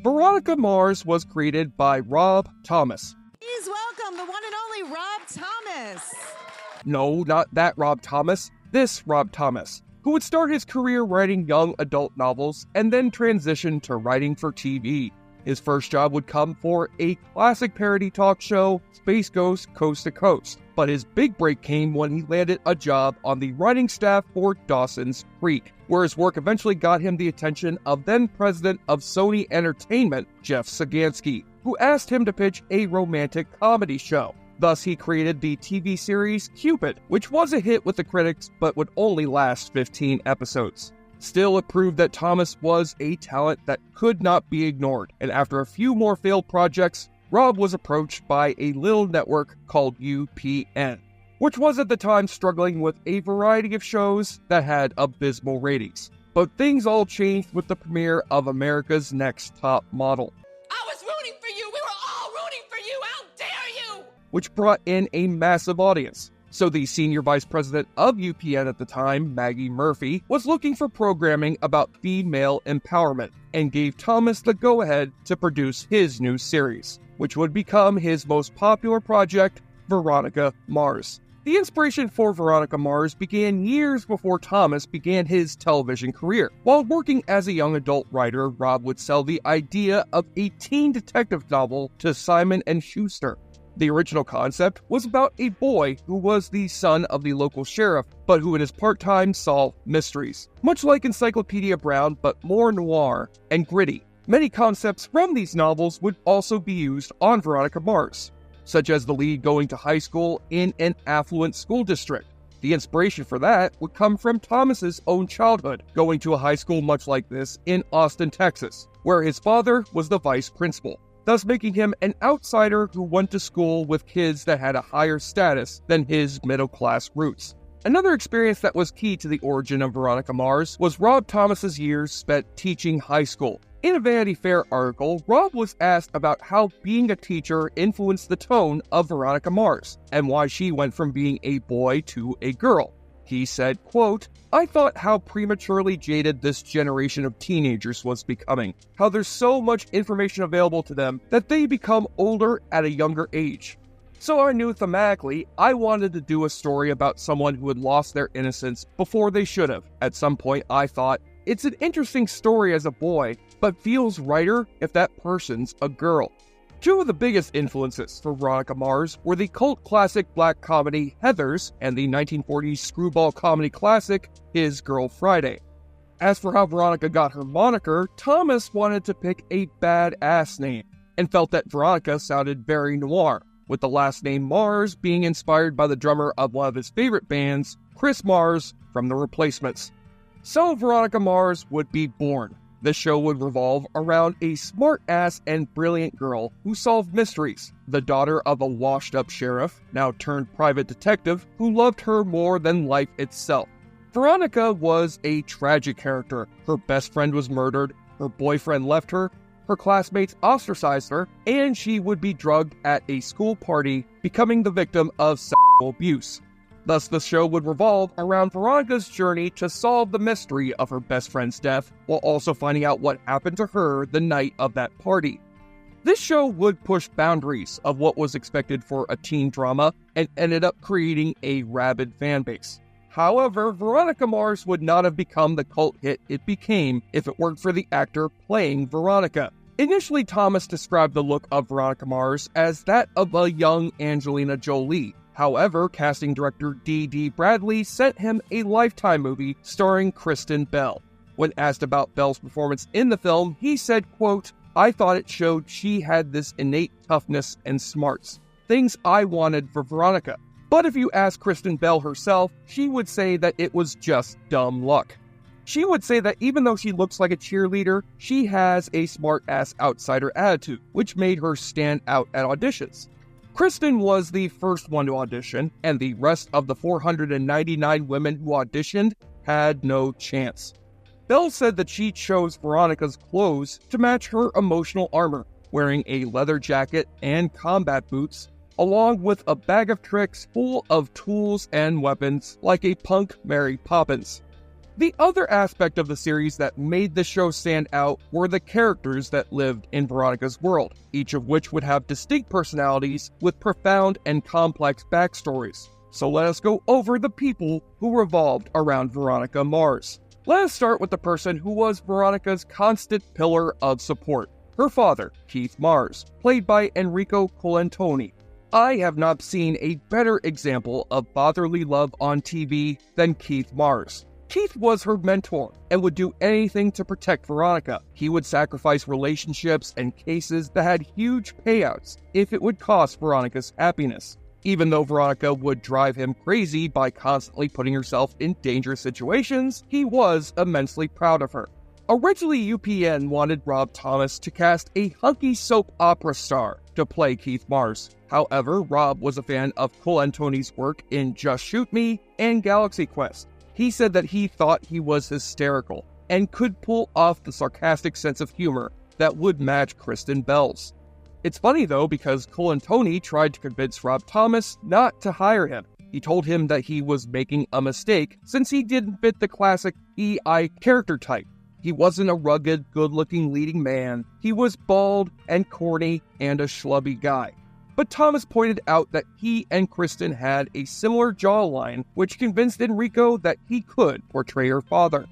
Veronica Mars was created by Rob Thomas. Please welcome the one and only Rob Thomas. No, not that Rob Thomas. This Rob Thomas, who would start his career writing young adult novels and then transition to writing for TV. His first job would come for a classic parody talk show, Space Ghost Coast to Coast, but his big break came when he landed a job on the writing staff for Dawson's Creek, where his work eventually got him the attention of then-president of Sony Entertainment, Jeff Sagansky, who asked him to pitch a romantic comedy show. Thus, he created the TV series Cupid, which was a hit with the critics but would only last 15 episodes. Still, it proved that Thomas was a talent that could not be ignored, and after a few more failed projects, Rob was approached by a little network called UPN, which was at the time struggling with a variety of shows that had abysmal ratings. But things all changed with the premiere of America's Next Top Model. I was rooting for you! We were all rooting for you! How dare you! Which brought in a massive audience. So the senior vice president of UPN at the time, Maggie Murphy, was looking for programming about female empowerment and gave Thomas the go-ahead to produce his new series, which would become his most popular project, Veronica Mars. The inspiration for Veronica Mars began years before Thomas began his television career. While working as a young adult writer, Rob would sell the idea of a teen detective novel to Simon & Schuster. The original concept was about a boy who was the son of the local sheriff, but who in his part-time solved mysteries. Much like Encyclopedia Brown, but more noir and gritty. Many concepts from these novels would also be used on Veronica Mars, such as the lead going to high school in an affluent school district. The inspiration for that would come from Thomas's own childhood, going to a high school much like this in Austin, Texas, where his father was the vice principal, thus making him an outsider who went to school with kids that had a higher status than his middle-class roots. Another experience that was key to the origin of Veronica Mars was Rob Thomas's years spent teaching high school. In a Vanity Fair article, Rob was asked about how being a teacher influenced the tone of Veronica Mars, and why she went from being a boy to a girl. He said, quote, "I thought how prematurely jaded this generation of teenagers was becoming, how there's so much information available to them that they become older at a younger age. So I knew thematically I wanted to do a story about someone who had lost their innocence before they should have. At some point I thought, it's an interesting story as a boy, but feels righter if that person's a girl." Two of the biggest influences for Veronica Mars were the cult classic black comedy Heathers and the 1940s screwball comedy classic His Girl Friday. As for how Veronica got her moniker, Thomas wanted to pick a badass name, and felt that Veronica sounded very noir, with the last name Mars being inspired by the drummer of one of his favorite bands, Chris Mars from The Replacements. So Veronica Mars would be born. The show would revolve around a smart-ass and brilliant girl who solved mysteries, the daughter of a washed-up sheriff, now turned private detective, who loved her more than life itself. Veronica was a tragic character. Her best friend was murdered, her boyfriend left her, her classmates ostracized her, and she would be drugged at a school party, becoming the victim of sexual abuse. Thus, the show would revolve around Veronica's journey to solve the mystery of her best friend's death, while also finding out what happened to her the night of that party. This show would push boundaries of what was expected for a teen drama, and ended up creating a rabid fanbase. However, Veronica Mars would not have become the cult hit it became if it weren't for the actor playing Veronica. Initially, Thomas described the look of Veronica Mars as that of a young Angelina Jolie. However, casting director D.D. Bradley sent him a Lifetime movie starring Kristen Bell. When asked about Bell's performance in the film, he said, quote, "I thought it showed she had this innate toughness and smarts, things I wanted for Veronica. But if you ask Kristen Bell herself, she would say that it was just dumb luck. She would say that even though she looks like a cheerleader, she has a smart-ass outsider attitude, which made her stand out at auditions." Kristen was the first one to audition, and the rest of the 499 women who auditioned had no chance. Bell said that she chose Veronica's clothes to match her emotional armor, wearing a leather jacket and combat boots, along with a bag of tricks full of tools and weapons like a punk Mary Poppins. The other aspect of the series that made the show stand out were the characters that lived in Veronica's world, each of which would have distinct personalities with profound and complex backstories. So let us go over the people who revolved around Veronica Mars. Let us start with the person who was Veronica's constant pillar of support, her father, Keith Mars, played by Enrico Colantoni. I have not seen a better example of fatherly love on TV than Keith Mars. Keith was her mentor and would do anything to protect Veronica. He would sacrifice relationships and cases that had huge payouts if it would cost Veronica's happiness. Even though Veronica would drive him crazy by constantly putting herself in dangerous situations, he was immensely proud of her. Originally, UPN wanted Rob Thomas to cast a hunky soap opera star to play Keith Mars. However, Rob was a fan of Colantoni's work in Just Shoot Me and Galaxy Quest. He said that he thought he was hysterical and could pull off the sarcastic sense of humor that would match Kristen Bell's. It's funny though, because Colantoni tried to convince Rob Thomas not to hire him. He told him that he was making a mistake since he didn't fit the classic EI character type. He wasn't a rugged, good-looking leading man. He was bald and corny and a schlubby guy. But Thomas pointed out that he and Kristen had a similar jawline, which convinced Enrico that he could portray her father.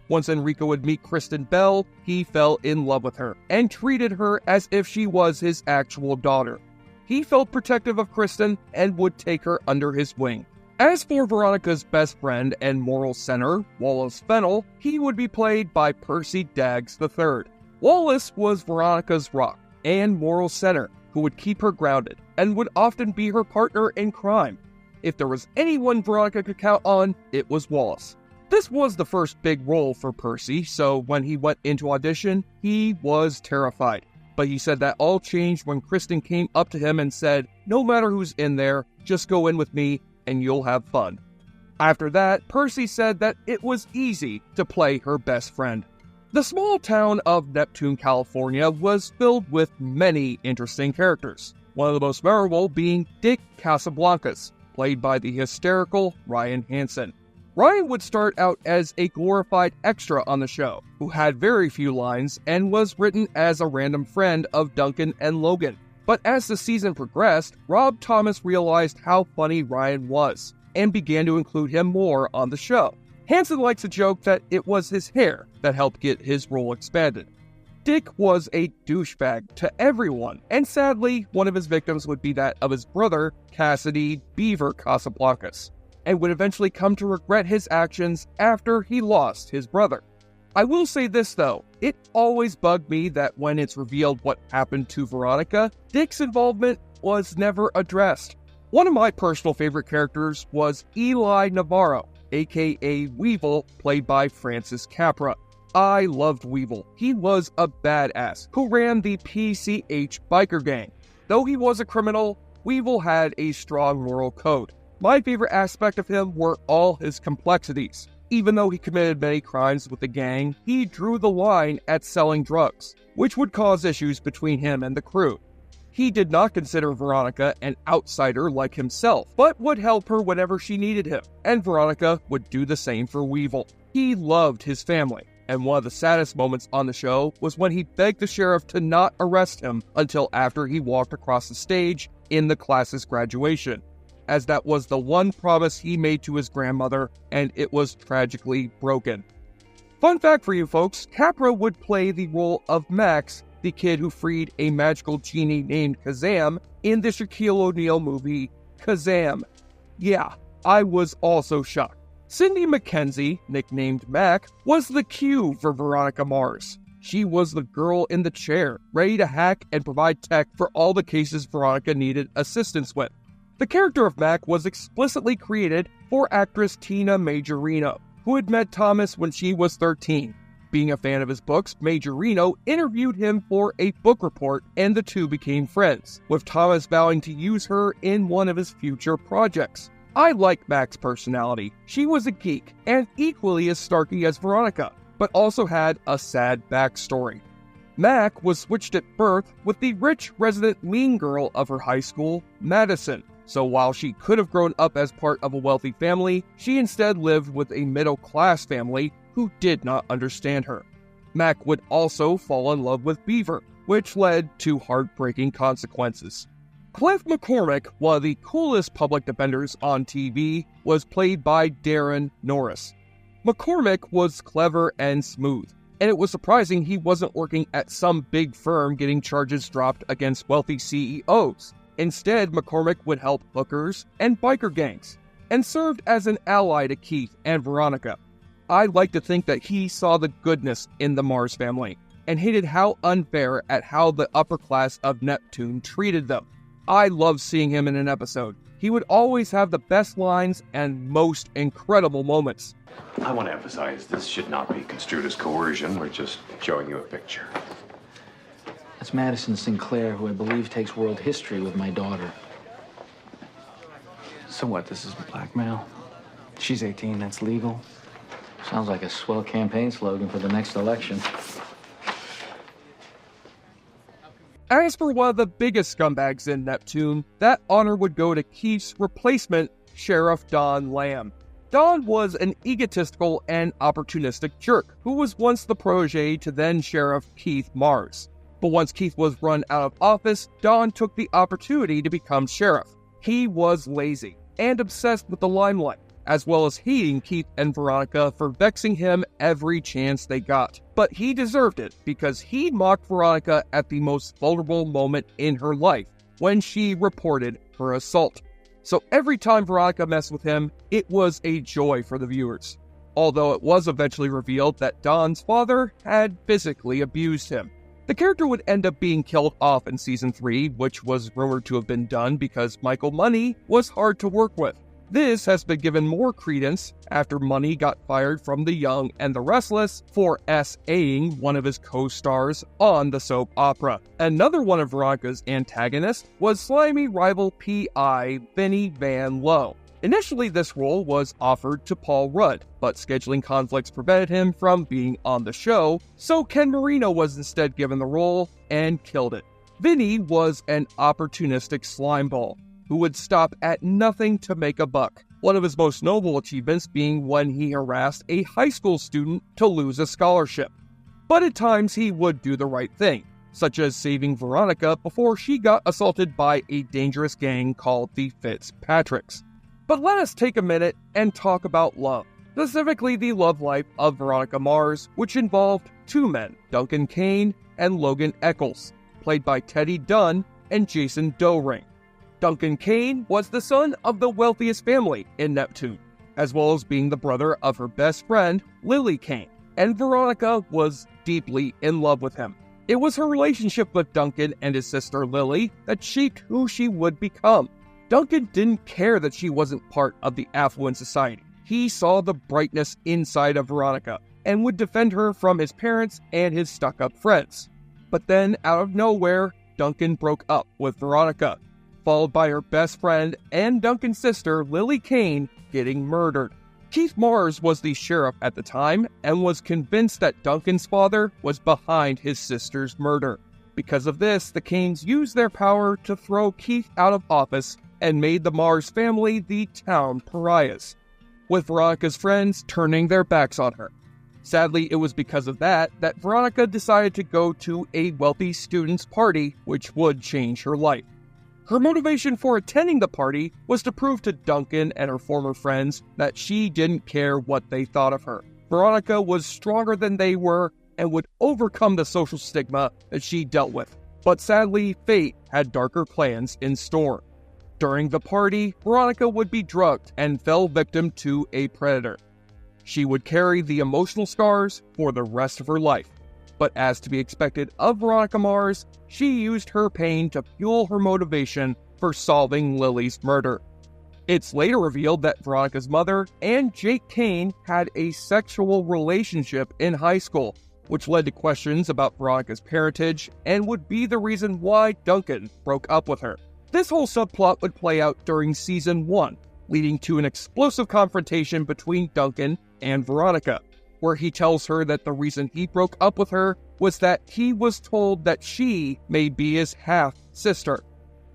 Once Enrico would meet Kristen Bell, he fell in love with her and treated her as if she was his actual daughter. He felt protective of Kristen and would take her under his wing. As for Veronica's best friend and moral center, Wallace Fennell, he would be played by Percy Daggs III. Wallace was Veronica's rock and moral center, who would keep her grounded and would often be her partner in crime. If there was anyone Veronica could count on, it was Wallace. This was the first big role for Percy, so when he went into audition, he was terrified. But he said that all changed when Kristen came up to him and said, "No matter who's in there, just go in with me and you'll have fun." After that, Percy said that it was easy to play her best friend. The small town of Neptune, California was filled with many interesting characters, one of the most memorable being Dick Casablancas, played by the hysterical Ryan Hansen. Ryan would start out as a glorified extra on the show, who had very few lines and was written as a random friend of Duncan and Logan. But as the season progressed, Rob Thomas realized how funny Ryan was, and began to include him more on the show. Hansen likes to joke that it was his hair that helped get his role expanded. Dick was a douchebag to everyone, and sadly, one of his victims would be that of his brother, Cassidy Beaver Casablancas, and would eventually come to regret his actions after he lost his brother. I will say this though, it always bugged me that when it's revealed what happened to Veronica, Dick's involvement was never addressed. One of my personal favorite characters was Eli Navarro, aka Weevil, played by Francis Capra. I loved Weevil. He was a badass who ran the PCH biker gang. Though he was a criminal, Weevil had a strong moral code. My favorite aspect of him were all his complexities. Even though he committed many crimes with the gang, he drew the line at selling drugs, which would cause issues between him and the crew. He did not consider Veronica an outsider like himself, but would help her whenever she needed him, and Veronica would do the same for Weevil. He loved his family, and one of the saddest moments on the show was when he begged the sheriff to not arrest him until after he walked across the stage in the class's graduation, as that was the one promise he made to his grandmother, and it was tragically broken. Fun fact for you folks, Capra would play the role of Max, the kid who freed a magical genie named Kazam in the Shaquille O'Neal movie Kazam. Yeah, I was also shocked. Cindy McKenzie, nicknamed Mac, was the Q for Veronica Mars. She was the girl in the chair, ready to hack and provide tech for all the cases Veronica needed assistance with. The character of Mac was explicitly created for actress Tina Majorino, who had met Thomas when she was 13. Being a fan of his books, Majorino interviewed him for a book report, and the two became friends, with Thomas vowing to use her in one of his future projects. I like Mac's personality. She was a geek, and equally as snarky as Veronica, but also had a sad backstory. Mac was switched at birth with the rich resident mean girl of her high school, Madison. So while she could have grown up as part of a wealthy family, she instead lived with a middle-class family who did not understand her. Mac would also fall in love with Beaver, which led to heartbreaking consequences. Cliff McCormick, one of the coolest public defenders on TV, was played by Darren Norris. McCormick was clever and smooth, and it was surprising he wasn't working at some big firm getting charges dropped against wealthy CEOs. Instead, McCormick would help hookers and biker gangs, and served as an ally to Keith and Veronica. I like to think that he saw the goodness in the Mars family, and hated how unfair at how the upper class of Neptune treated them. I love seeing him in an episode. He would always have the best lines and most incredible moments. I want to emphasize this should not be construed as coercion. We're just showing you a picture. That's Madison Sinclair, who I believe takes world history with my daughter. So what, this is blackmail? She's 18, that's legal? Sounds like a swell campaign slogan for the next election. As for one of the biggest scumbags in Neptune, that honor would go to Keith's replacement, Sheriff Don Lamb. Don was an egotistical and opportunistic jerk who was once the protege to then Sheriff Keith Mars. But once Keith was run out of office, Don took the opportunity to become sheriff. He was lazy and obsessed with the limelight, as well as hating Keith and Veronica for vexing him every chance they got. But he deserved it because he mocked Veronica at the most vulnerable moment in her life, when she reported her assault. So every time Veronica messed with him, it was a joy for the viewers. Although it was eventually revealed that Don's father had physically abused him. The character would end up being killed off in Season 3, which was rumored to have been done because Michael Money was hard to work with. This has been given more credence after Money got fired from The Young and the Restless for S.A.ing one of his co-stars on the soap opera. Another one of Veronica's antagonists was slimy rival P.I. Vinnie Van Lowe. Initially, this role was offered to Paul Rudd, but scheduling conflicts prevented him from being on the show, so Ken Marino was instead given the role and killed it. Vinny was an opportunistic slimeball who would stop at nothing to make a buck, one of his most notable achievements being when he harassed a high school student to lose a scholarship. But at times he would do the right thing, such as saving Veronica before she got assaulted by a dangerous gang called the Fitzpatricks. But let us take a minute and talk about love, specifically the love life of Veronica Mars, which involved two men, Duncan Kane and Logan Eccles, played by Teddy Dunn and Jason Dohring. Duncan Kane was the son of the wealthiest family in Neptune, as well as being the brother of her best friend, Lily Kane, and Veronica was deeply in love with him. It was her relationship with Duncan and his sister Lily that shaped who she would become. Duncan didn't care that she wasn't part of the affluent society. He saw the brightness inside of Veronica and would defend her from his parents and his stuck-up friends. But then, out of nowhere, Duncan broke up with Veronica, followed by her best friend and Duncan's sister, Lily Kane, getting murdered. Keith Mars was the sheriff at the time and was convinced that Duncan's father was behind his sister's murder. Because of this, the Kanes used their power to throw Keith out of office and made the Mars family the town pariahs, with Veronica's friends turning their backs on her. Sadly, it was because of that Veronica decided to go to a wealthy student's party, which would change her life. Her motivation for attending the party was to prove to Duncan and her former friends that she didn't care what they thought of her. Veronica was stronger than they were and would overcome the social stigma that she dealt with. But sadly, fate had darker plans in store. During the party, Veronica would be drugged and fell victim to a predator. She would carry the emotional scars for the rest of her life. But as to be expected of Veronica Mars, she used her pain to fuel her motivation for solving Lily's murder. It's later revealed that Veronica's mother and Jake Kane had a sexual relationship in high school, which led to questions about Veronica's parentage and would be the reason why Duncan broke up with her. This whole subplot would play out during Season 1, leading to an explosive confrontation between Duncan and Veronica, where he tells her that the reason he broke up with her was that he was told that she may be his half-sister.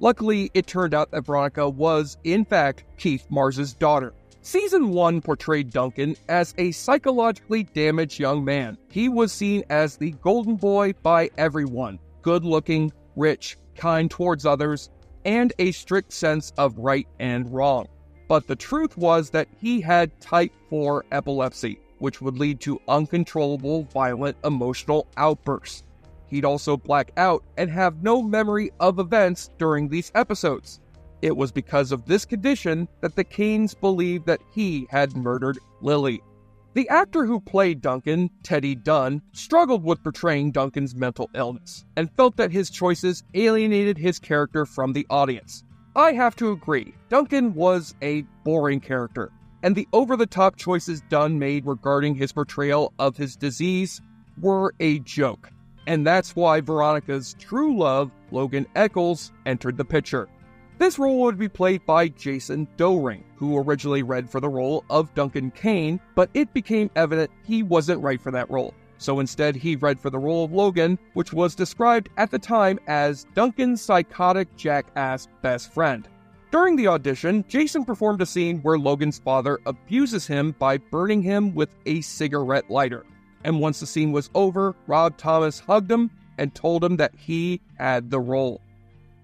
Luckily, it turned out that Veronica was, in fact, Keith Mars' daughter. Season 1 portrayed Duncan as a psychologically damaged young man. He was seen as the golden boy by everyone, good-looking, rich, kind towards others, and a strict sense of right and wrong. But the truth was that he had type 4 epilepsy, which would lead to uncontrollable, violent, emotional outbursts. He'd also black out and have no memory of events during these episodes. It was because of this condition that the Canes believed that he had murdered Lily. The actor who played Duncan, Teddy Dunn, struggled with portraying Duncan's mental illness and felt that his choices alienated his character from the audience. I have to agree, Duncan was a boring character, and the over-the-top choices Dunn made regarding his portrayal of his disease were a joke. And that's why Veronica's true love, Logan Echolls, entered the picture. This role would be played by Jason Dohring, who originally read for the role of Duncan Kane, but it became evident he wasn't right for that role. So instead, he read for the role of Logan, which was described at the time as Duncan's psychotic jackass best friend. During the audition, Jason performed a scene where Logan's father abuses him by burning him with a cigarette lighter. And once the scene was over, Rob Thomas hugged him and told him that he had the role.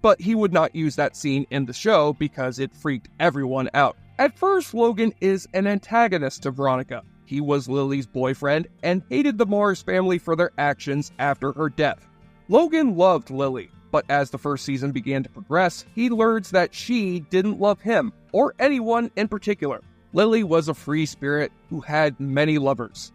But he would not use that scene in the show because it freaked everyone out. At first, Logan is an antagonist to Veronica. He was Lily's boyfriend and hated the Mars family for their actions after her death. Logan loved Lily, but as the first season began to progress, he learns that she didn't love him, or anyone in particular. Lily was a free spirit who had many lovers.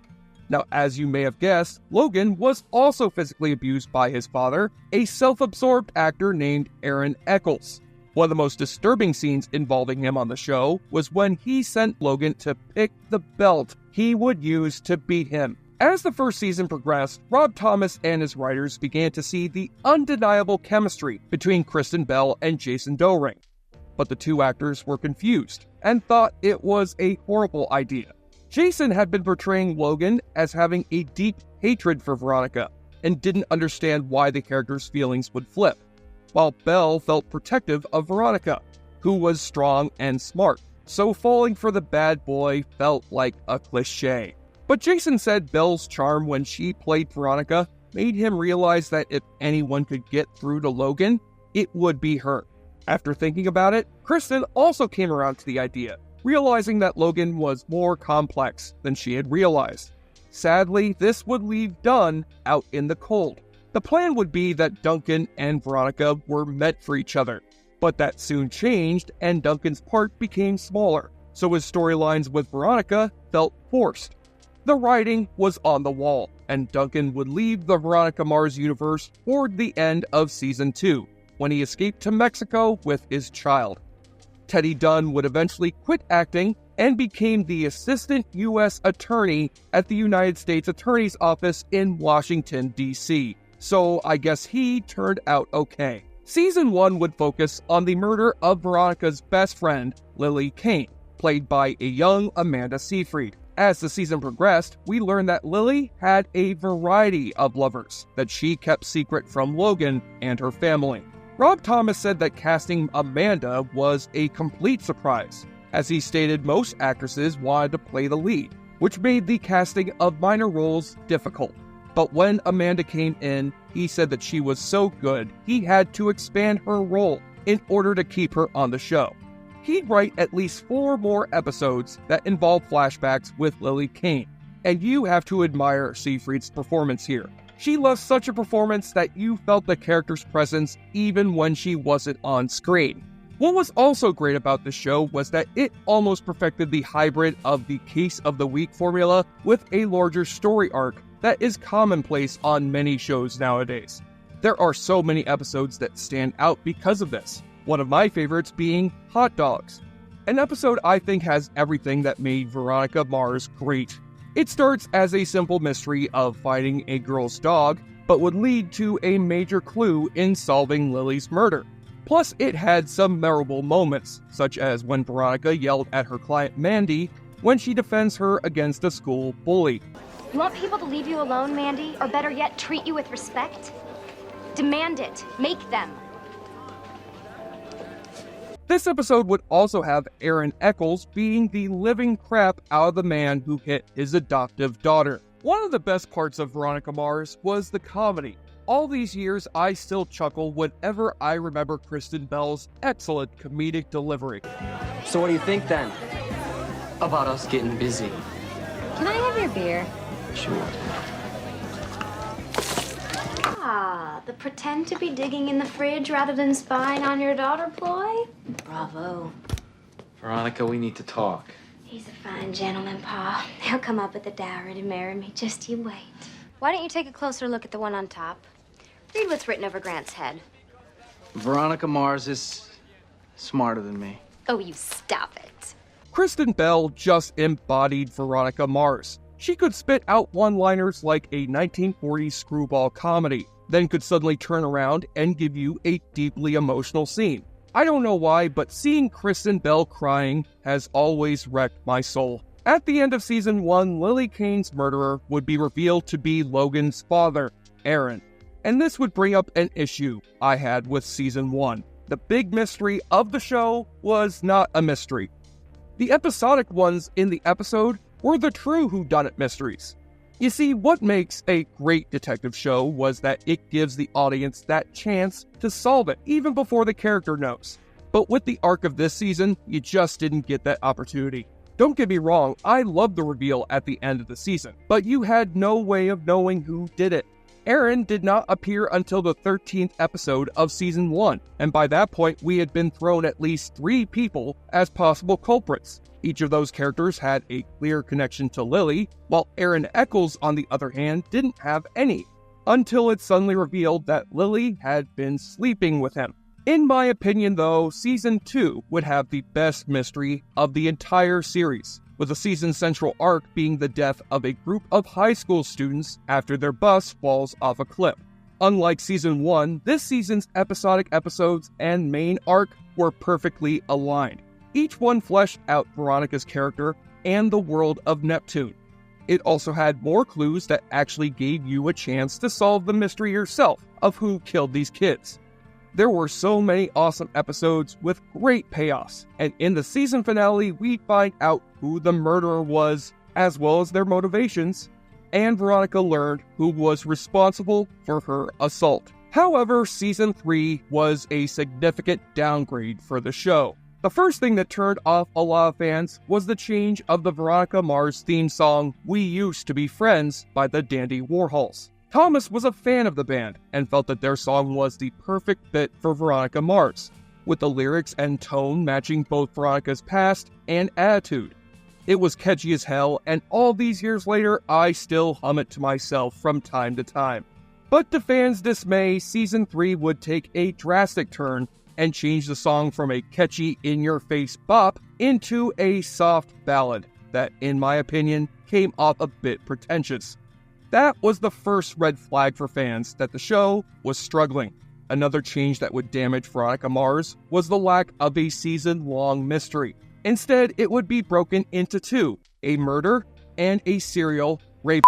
Now, as you may have guessed, Logan was also physically abused by his father, a self-absorbed actor named Aaron Eccles. One of the most disturbing scenes involving him on the show was when he sent Logan to pick the belt he would use to beat him. As the first season progressed, Rob Thomas and his writers began to see the undeniable chemistry between Kristen Bell and Jason Dohring. But the two actors were confused and thought it was a horrible idea. Jason had been portraying Logan as having a deep hatred for Veronica and didn't understand why the character's feelings would flip, while Belle felt protective of Veronica, who was strong and smart, so falling for the bad boy felt like a cliché. But Jason said Belle's charm when she played Veronica made him realize that if anyone could get through to Logan, it would be her. After thinking about it, Kristen also came around to the idea, realizing that Logan was more complex than she had realized. Sadly, this would leave Dunn out in the cold. The plan would be that Duncan and Veronica were meant for each other, but that soon changed and Duncan's part became smaller, so his storylines with Veronica felt forced. The writing was on the wall, and Duncan would leave the Veronica Mars universe toward the end of Season 2, when he escaped to Mexico with his child. Teddy Dunn would eventually quit acting and became the Assistant U.S. Attorney at the United States Attorney's Office in Washington, D.C., so I guess he turned out okay. Season 1 would focus on the murder of Veronica's best friend, Lily Kane, played by a young Amanda Seyfried. As the season progressed, we learned that Lily had a variety of lovers that she kept secret from Logan and her family. Rob Thomas said that casting Amanda was a complete surprise, as he stated most actresses wanted to play the lead, which made the casting of minor roles difficult. But when Amanda came in, he said that she was so good, he had to expand her role in order to keep her on the show. He'd write at least 4 more episodes that involve flashbacks with Lily Kane, and you have to admire Seyfried's performance here. She left such a performance that you felt the character's presence even when she wasn't on screen. What was also great about this show was that it almost perfected the hybrid of the Case of the Week formula with a larger story arc that is commonplace on many shows nowadays. There are so many episodes that stand out because of this, one of my favorites being Hot Dogs. An episode I think has everything that made Veronica Mars great. It starts as a simple mystery of finding a girl's dog, but would lead to a major clue in solving Lily's murder. Plus, it had some memorable moments, such as when Veronica yelled at her client Mandy when she defends her against a school bully. You want people to leave you alone, Mandy? Or better yet, treat you with respect? Demand it. Make them. This episode would also have Aaron Eccles beating the living crap out of the man who hit his adoptive daughter. One of the best parts of Veronica Mars was the comedy. All these years, I still chuckle whenever I remember Kristen Bell's excellent comedic delivery. So what do you think then? About us getting busy? Can I have your beer? Sure. Ah, the pretend to be digging in the fridge rather than spying on your daughter ploy? Bravo. Veronica, we need to talk. He's a fine gentleman, Pa. He'll come up with a dowry to marry me. Just you wait. Why don't you take a closer look at the one on top? Read what's written over Grant's head. Veronica Mars is smarter than me. Oh, you stop it. Kristen Bell just embodied Veronica Mars. She could spit out one-liners like a 1940s screwball comedy, then could suddenly turn around and give you a deeply emotional scene. I don't know why, but seeing Kristen Bell crying has always wrecked my soul. At the end of Season 1, Lily Kane's murderer would be revealed to be Logan's father, Aaron. And this would bring up an issue I had with Season 1. The big mystery of the show was not a mystery. The episodic ones in the episode were the true whodunit mysteries. You see, what makes a great detective show was that it gives the audience that chance to solve it, even before the character knows. But with the arc of this season, you just didn't get that opportunity. Don't get me wrong, I loved the reveal at the end of the season, but you had no way of knowing who did it. Aaron did not appear until the 13th episode of Season 1, and by that point we had been thrown at least 3 people as possible culprits. Each of those characters had a clear connection to Lily, while Aaron Eccles, on the other hand, didn't have any, until it suddenly revealed that Lily had been sleeping with him. In my opinion, though, Season 2 would have the best mystery of the entire series, with the season's central arc being the death of a group of high school students after their bus falls off a cliff. Unlike Season 1, this season's episodic episodes and main arc were perfectly aligned. Each one fleshed out Veronica's character and the world of Neptune. It also had more clues that actually gave you a chance to solve the mystery yourself of who killed these kids. There were so many awesome episodes with great payoffs, and in the season finale we find out who the murderer was, as well as their motivations, and Veronica learned who was responsible for her assault. However, Season 3 was a significant downgrade for the show. The first thing that turned off a lot of fans was the change of the Veronica Mars theme song, We Used to Be Friends, by the Dandy Warhols. Thomas was a fan of the band and felt that their song was the perfect fit for Veronica Mars, with the lyrics and tone matching both Veronica's past and attitude. It was catchy as hell, and all these years later, I still hum it to myself from time to time. But to fans' dismay, Season 3 would take a drastic turn and change the song from a catchy, in-your-face bop into a soft ballad that, in my opinion, came off a bit pretentious. That was the first red flag for fans that the show was struggling. Another change that would damage Veronica Mars was the lack of a season-long mystery. Instead, it would be broken into 2, a murder and a serial rape.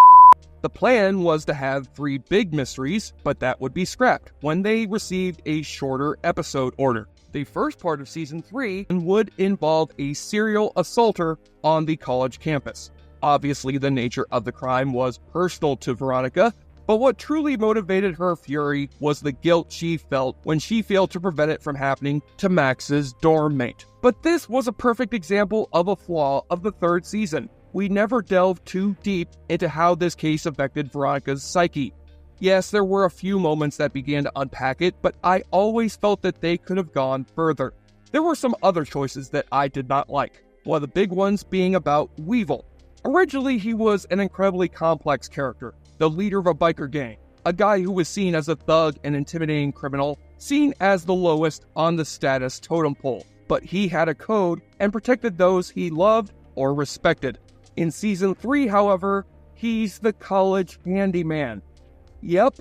The plan was to have 3 big mysteries, but that would be scrapped when they received a shorter episode order. The first part of Season 3 would involve a serial assaulter on the college campus. Obviously, the nature of the crime was personal to Veronica, but what truly motivated her fury was the guilt she felt when she failed to prevent it from happening to Max's dorm mate. But this was a perfect example of a flaw of the 3rd season. We never delved too deep into how this case affected Veronica's psyche. Yes, there were a few moments that began to unpack it, but I always felt that they could have gone further. There were some other choices that I did not like, one of the big ones being about Weevil. Originally, he was an incredibly complex character, the leader of a biker gang, a guy who was seen as a thug and intimidating criminal, seen as the lowest on the status totem pole. But he had a code and protected those he loved or respected. In Season 3, however, he's the college handyman. Yep,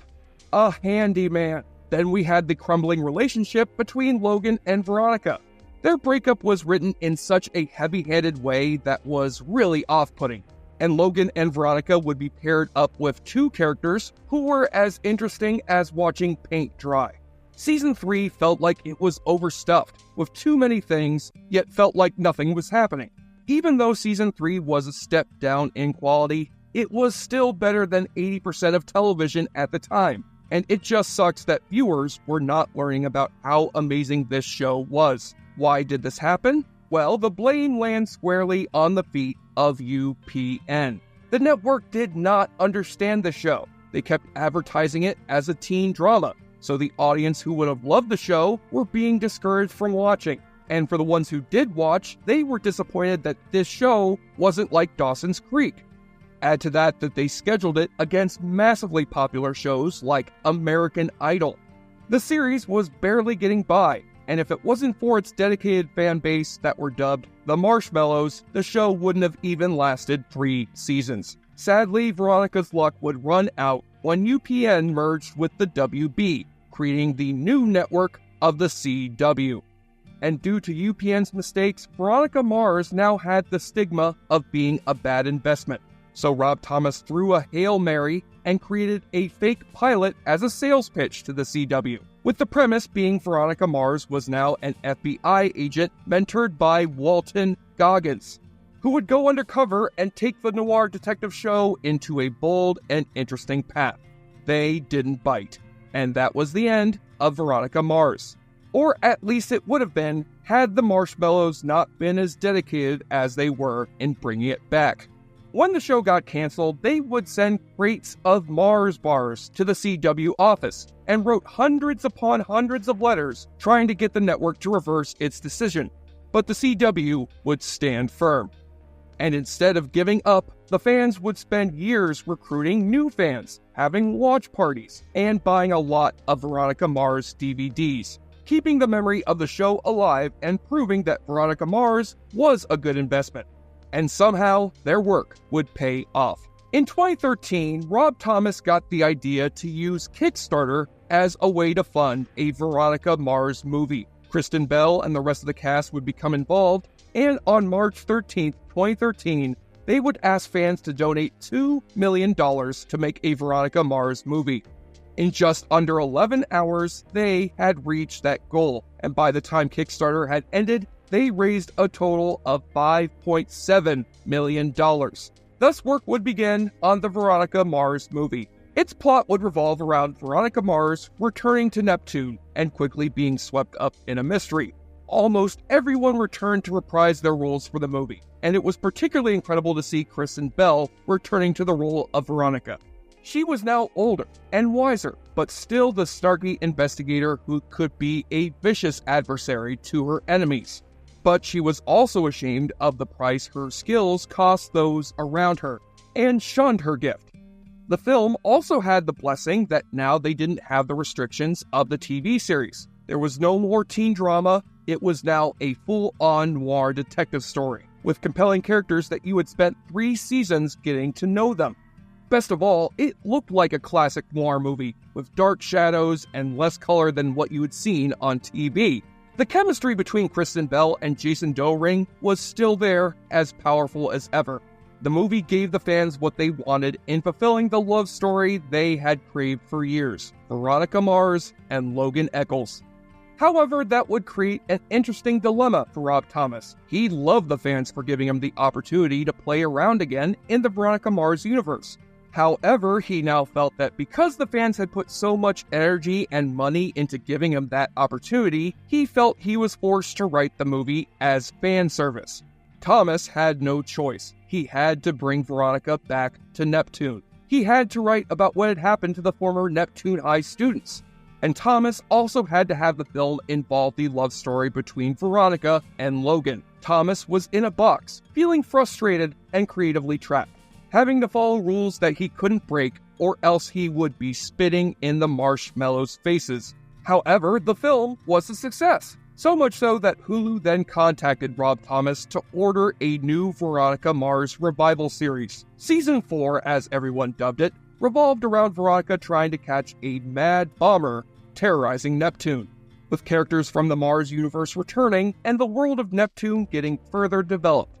a handyman. Then we had the crumbling relationship between Logan and Veronica. Their breakup was written in such a heavy-handed way that was really off-putting, and Logan and Veronica would be paired up with 2 characters who were as interesting as watching paint dry. Season 3 felt like it was overstuffed, with too many things, yet felt like nothing was happening. Even though Season 3 was a step down in quality, it was still better than 80% of television at the time, and it just sucks that viewers were not learning about how amazing this show was. Why did this happen? Well, the blame lands squarely on the feet of UPN. The network did not understand the show. They kept advertising it as a teen drama, so the audience who would have loved the show were being discouraged from watching. And for the ones who did watch, they were disappointed that this show wasn't like Dawson's Creek. Add to that they scheduled it against massively popular shows like American Idol. The series was barely getting by, and if it wasn't for its dedicated fan base that were dubbed the Marshmallows, the show wouldn't have even lasted 3 seasons. Sadly, Veronica's luck would run out when UPN merged with the WB, creating the new network of the CW. And due to UPN's mistakes, Veronica Mars now had the stigma of being a bad investment. So Rob Thomas threw a Hail Mary and created a fake pilot as a sales pitch to the CW, with the premise being Veronica Mars was now an FBI agent mentored by Walton Goggins, who would go undercover and take the noir detective show into a bold and interesting path. They didn't bite, and that was the end of Veronica Mars. Or at least it would have been had the Marshmallows not been as dedicated as they were in bringing it back. When the show got canceled, they would send crates of Mars bars to the CW office and wrote hundreds upon hundreds of letters trying to get the network to reverse its decision. But the CW would stand firm. And instead of giving up, the fans would spend years recruiting new fans, having watch parties, and buying a lot of Veronica Mars DVDs, keeping the memory of the show alive and proving that Veronica Mars was a good investment. And somehow, their work would pay off. In 2013, Rob Thomas got the idea to use Kickstarter as a way to fund a Veronica Mars movie. Kristen Bell and the rest of the cast would become involved, and on March 13, 2013, they would ask fans to donate $2 million to make a Veronica Mars movie. In just under 11 hours, they had reached that goal, and by the time Kickstarter had ended, they raised a total of $5.7 million. Thus, work would begin on the Veronica Mars movie. Its plot would revolve around Veronica Mars returning to Neptune and quickly being swept up in a mystery. Almost everyone returned to reprise their roles for the movie, and it was particularly incredible to see Kristen Bell returning to the role of Veronica. She was now older and wiser, but still the snarky investigator who could be a vicious adversary to her enemies. But she was also ashamed of the price her skills cost those around her, and shunned her gift. The film also had the blessing that now they didn't have the restrictions of the TV series. There was no more teen drama, it was now a full-on noir detective story, with compelling characters that you had spent 3 seasons getting to know them. Best of all, it looked like a classic noir movie, with dark shadows and less color than what you had seen on TV. The chemistry between Kristen Bell and Jason Dohring was still there, as powerful as ever. The movie gave the fans what they wanted in fulfilling the love story they had craved for years: Veronica Mars and Logan Echolls. However, that would create an interesting dilemma for Rob Thomas. He loved the fans for giving him the opportunity to play around again in the Veronica Mars universe. However, he now felt that because the fans had put so much energy and money into giving him that opportunity, he felt he was forced to write the movie as fan service. Thomas had no choice. He had to bring Veronica back to Neptune. He had to write about what had happened to the former Neptune High students. And Thomas also had to have the film involve the love story between Veronica and Logan. Thomas was in a box, feeling frustrated and creatively trapped, having to follow rules that he couldn't break, or else he would be spitting in the Marshmallows' faces. However, the film was a success, so much so that Hulu then contacted Rob Thomas to order a new Veronica Mars revival series. Season 4, as everyone dubbed it, revolved around Veronica trying to catch a mad bomber terrorizing Neptune, with characters from the Mars universe returning and the world of Neptune getting further developed.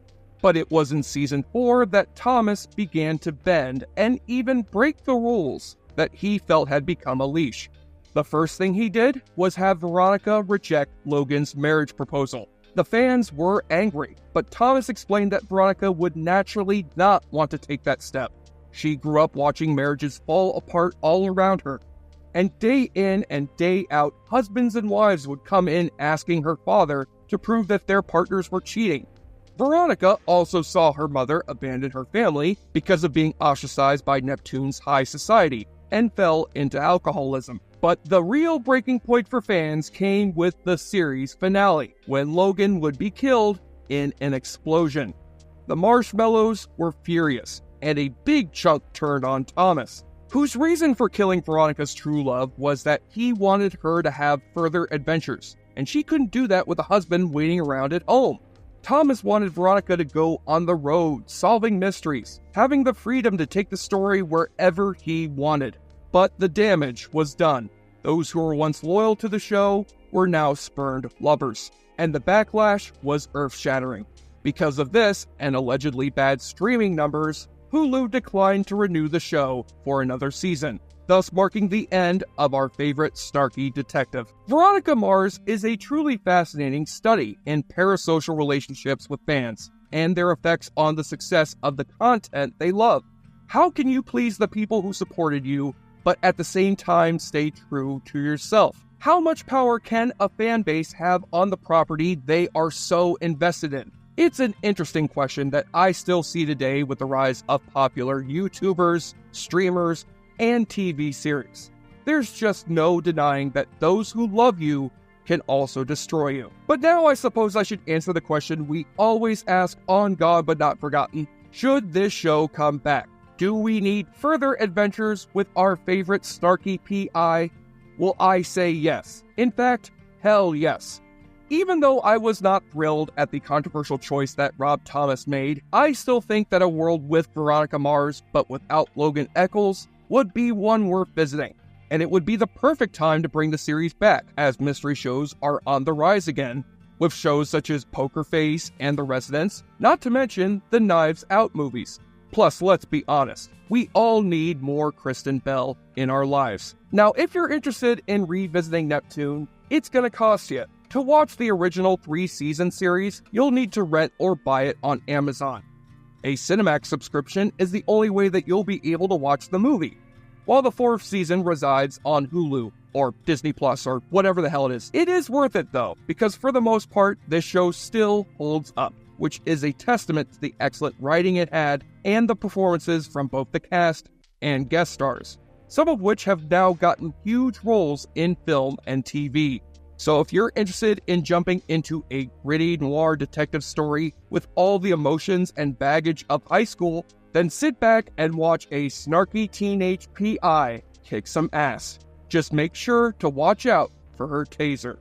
But it was in Season 4 that Thomas began to bend and even break the rules that he felt had become a leash. The first thing he did was have Veronica reject Logan's marriage proposal. The fans were angry, but Thomas explained that Veronica would naturally not want to take that step. She grew up watching marriages fall apart all around her, and day in and day out, husbands and wives would come in asking her father to prove that their partners were cheating. Veronica also saw her mother abandon her family because of being ostracized by Neptune's high society and fell into alcoholism. But the real breaking point for fans came with the series finale, when Logan would be killed in an explosion. The Marshmallows were furious, and a big chunk turned on Thomas, whose reason for killing Veronica's true love was that he wanted her to have further adventures, and she couldn't do that with a husband waiting around at home. Thomas wanted Veronica to go on the road, solving mysteries, having the freedom to take the story wherever he wanted. But the damage was done. Those who were once loyal to the show were now spurned lovers, and the backlash was earth-shattering. Because of this, and allegedly bad streaming numbers, Hulu declined to renew the show for another season, thus marking the end of our favorite snarky detective. Veronica Mars is a truly fascinating study in parasocial relationships with fans, and their effects on the success of the content they love. How can you please the people who supported you, but at the same time stay true to yourself? How much power can a fan base have on the property they are so invested in? It's an interesting question that I still see today with the rise of popular YouTubers, streamers, and TV series. There's just no denying that those who love you can also destroy you. But now I suppose I should answer the question we always ask on God But Not Forgotten. Should this show come back? Do we need further adventures with our favorite snarky PI? Well, I say yes. In fact, hell yes. Even though I was not thrilled at the controversial choice that Rob Thomas made, I still think that a world with Veronica Mars, but without Logan Echolls, would be one worth visiting. And it would be the perfect time to bring the series back, as mystery shows are on the rise again, with shows such as Poker Face and The Residents, not to mention the Knives Out movies. Plus, let's be honest, we all need more Kristen Bell in our lives. Now, if you're interested in revisiting Neptune, it's gonna cost you. To watch the original 3-season series, you'll need to rent or buy it on Amazon. A Cinemax subscription is the only way that you'll be able to watch the movie, while the 4th season resides on Hulu, or Disney Plus, or whatever the hell it is. It is worth it though, because for the most part, this show still holds up, which is a testament to the excellent writing it had, and the performances from both the cast and guest stars, some of which have now gotten huge roles in film and TV. So if you're interested in jumping into a gritty noir detective story with all the emotions and baggage of high school, then sit back and watch a snarky teenage PI kick some ass. Just make sure to watch out for her taser.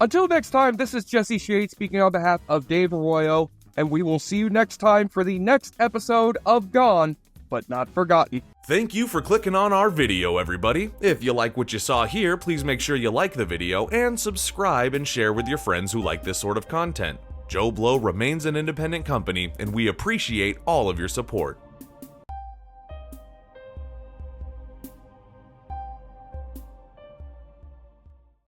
Until next time, this is Jesse Shade speaking on behalf of Dave Arroyo, and we will see you next time for the next episode of Gone, But Not Forgotten. Thank you for clicking on our video, everybody. If you like what you saw here, please make sure you like the video and subscribe and share with your friends who like this sort of content. JoBlo remains an independent company, and we appreciate all of your support.